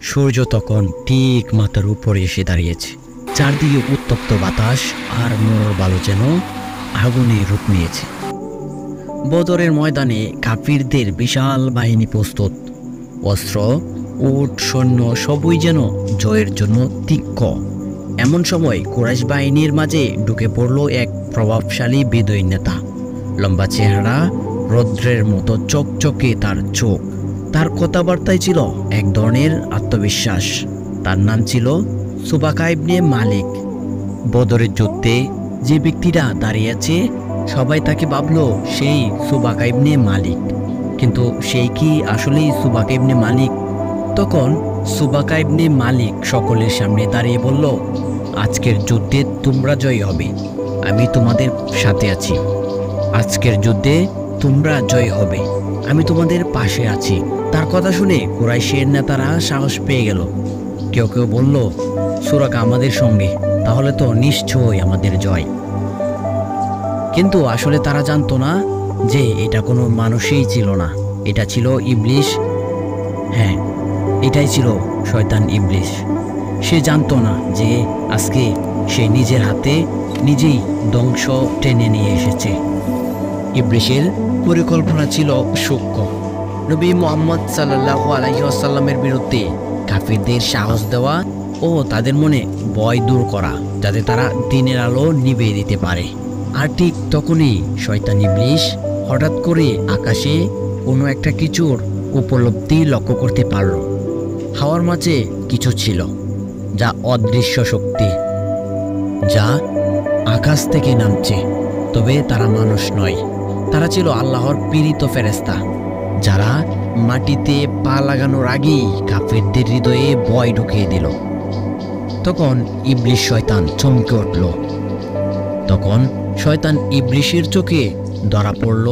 সূর্য তখন ঠিক মাথার উপরে এসে দাঁড়িয়েছে। চারদিকে উত্তপ্ত বাতাস আর মোড়র বালু যেন আগুনে রূপ নিয়েছে। বদরের ময়দানে কাফিরদের বিশাল বাহিনী প্রস্তুত। অস্ত্র, উট, সৈন্য সবই যেন জয়ের জন্য তীক্ষ্ণ। এমন সময় কুরাইশ বাহিনীর মাঝে ঢুকে পড়ল এক প্রভাবশালী বিদয়ী নেতা। লম্বা চেহারা, রৌদ্রের মতো চকচকে তার চোখ। তার কথাবার্তায় ছিল এক ধরনের আত্মবিশ্বাস। তার নাম ছিল সুবাকা ইবনে মালিক। বদরের যুদ্ধে যে ব্যক্তিরা দাঁড়িয়ে আছে সবাই তাকে ভাবল সেই সুবাকা ইবনে মালিক, কিন্তু সেই কি আসলেই সুবাকা ইবনে মালিক? তখন সুবাকা ইবনে মালিক সকলের সামনে দাঁড়িয়ে বলল, আজকের যুদ্ধে তোমরা জয়ী হবে, আমি তোমাদের সাথে আছি। আজকের যুদ্ধে তোমরা জয় হবে, আমি তোমাদের পাশে আছি। তার কথা শুনে কুরাইশের নেতারা সাহস পেয়ে গেল। কেউ কেউ বলল, সুরাকা আমাদের সঙ্গে, তাহলে তো নিশ্চয়ই আমাদের জয়। কিন্তু আসলে তারা জানতো না যে এটা কোনো মানুষই ছিল না, এটা ছিল ইবলিশ। হ্যাঁ, এটাই ছিল শয়তান ইবলিশ। সে জানতো না যে আজকে সে নিজের হাতে নিজেই ধ্বংস টেনে নিয়ে এসেছে। ইবলিশের পরিকল্পনা ছিল সূক্ষ্ম। নবী মুহাম্মদ সাল্লাল্লাহু আলাইহি ওয়াসাল্লামের বিরুদ্ধে কাফিরদের সাহস দেওয়া ও তাদের মনে ভয় দূর করা, যাতে তারা দিনের আলো নিভিয়ে দিতে পারে। আর ঠিক তখনই শয়তান ইবলিশ হঠাৎ করে আকাশে কোনো একটা কিছুর উপলব্ধি লক্ষ্য করতে পারল। হাওয়ার মাঝে কিছু ছিল যা অদৃশ্য শক্তি, যা আকাশ থেকে নামছে। তবে তারা মানুষ নয়, তারা ছিল আল্লাহর প্রেরিত ফেরেশতা, যারা মাটিতে পা লাগানোর আগেই কাফিরদের হৃদয়ে ভয় ঢুকিয়ে দিল। তখন ইবলিশ শয়তান চমকে উঠল। তখন শয়তান ইবলিশের চোখে ধরা পড়ল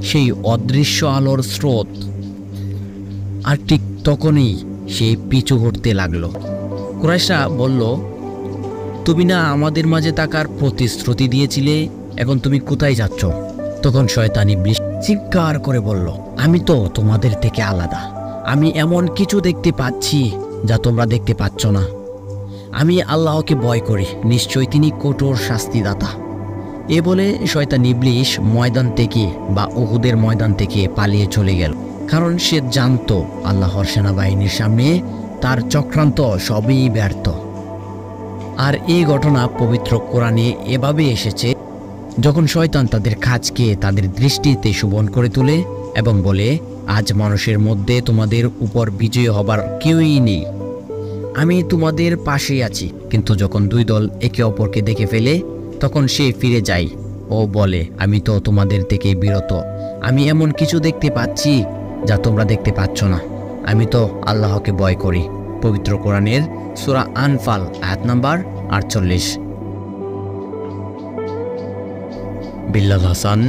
সেই অদৃশ্য আলোর স্রোত। আর ঠিক তখনই সে পিছু হটতে লাগলো। কুরাইশরা বলল, তুমি না আমাদের মাঝে থাকার প্রতিশ্রুতি দিয়েছিলে, এখন তুমি কোথায় যাচ্ছ? তখন শয়তান ইবলিশ চিৎকার করে বলল, আমি তো তোমাদের থেকে আলাদা। আমি এমন কিছু দেখতে পাচ্ছি যা তোমরা দেখতে পাচ্ছ না। আমি আল্লাহকে ভয় করি, নিশ্চয়ই তিনি কঠোর শাস্তিদাতা। এ বলে শয়তান ইবলিশ ময়দান থেকে বা উহুদের ময়দান থেকে পালিয়ে চলে গেল, কারণ সে জানতো আল্লাহর সেনাবাহিনীর সামনে তার চক্রান্ত সবই ব্যর্থ। আর এই ঘটনা পবিত্র কোরআনে এভাবে এসেছে, যখন শয়তান তাদের কাজকে তাদের দৃষ্টিতে শোভন করে তোলে এবং বলে, আজ মানুষের মধ্যে তোমাদের উপর বিজয়ী হবার কেউই নেই, আমি তোমাদের পাশেই আছি। কিন্তু যখন দুই দল একে অপরকে দেখে ফেলে তখন সে ফিরে যায় ও বলে, আমি তো তোমাদের থেকে বিরত। আমি এমন কিছু দেখতে পাচ্ছি যা তোমরা দেখতে পাচ্ছ না। আমি তো আল্লাহকে ভয় করি। পবিত্র কোরআনের সূরা আনফাল আয়াত নাম্বার 48। বিল্লাল হাসান।